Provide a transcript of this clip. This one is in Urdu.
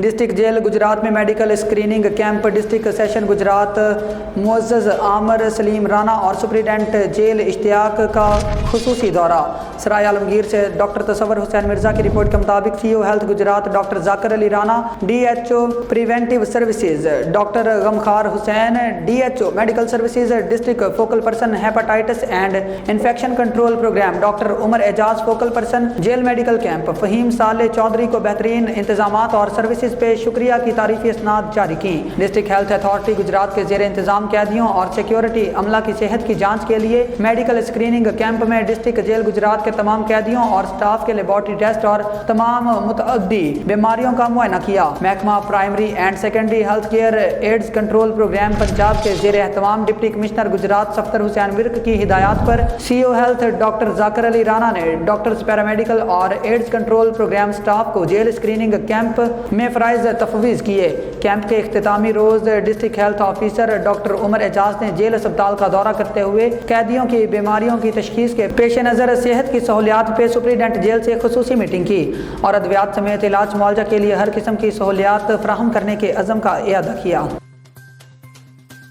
ڈسٹرکٹ جیل گجرات میں medical screening camp, district session Gujarat معزز عامر سلیم رانا اور سپرنٹینڈنٹ جیل اشتیاق کا خصوصی دورہ۔ سرائے عالمگیر سے ڈاکٹر تصور حسین مرزا کی رپورٹ کے مطابق C O health Gujrat doctor Zakir Ali Rana, D H O preventive services doctor Ghamkhar Hussain, D H O medical services district focal person hepatitis and infection control programme doctor Umar Ijaz, focal person jail medical camp, Faheem Saleh Chaudhry کو بہترین انتظامات اور سروسز پہ شکریہ کی تعریفی اسناد جاری کی۔ ڈسٹرکٹ ہیلتھ اتھارٹی گجرات کے زیر انتظام قیدیوں اور سیکیورٹی عملہ کی صحت کی جانچ کے لیے میڈیکل اسکریننگ کیمپ میں ڈسٹرکٹ جیل گجرات کے تمام قیدیوں اور سٹاف کے لیبارٹری ٹیسٹ اور تمام متعدی بیماریوں کا معائنہ کیا۔ محکمہ primary and secondary health care AIDS control program Punjab کے زیر اہتمام ڈپٹی کمشنر گجرات صفدر حسین ورک کی ہدایات پر C O health doctor Zakir Ali Rana نے ڈاکٹرز، پیرامیڈیکل اور ایڈز کنٹرول پروگرام سٹاف کو جیل اسکریننگ کیمپ میں فرائض تفویض کیے۔ کیمپ کے اختتامی روز district health officer doctor Umar Ejaz نے جیل اسپتال کا دورہ کرتے ہوئے قیدیوں کی بیماریوں کی تشخیص کے پیش نظر صحت کی سہولیات پہ سپرنٹینڈنٹ جیل سے خصوصی میٹنگ کی اور ادویات سمیت علاج معالجہ کے لیے ہر قسم کی سہولیات فراہم کرنے کے عزم کا اعادہ کیا۔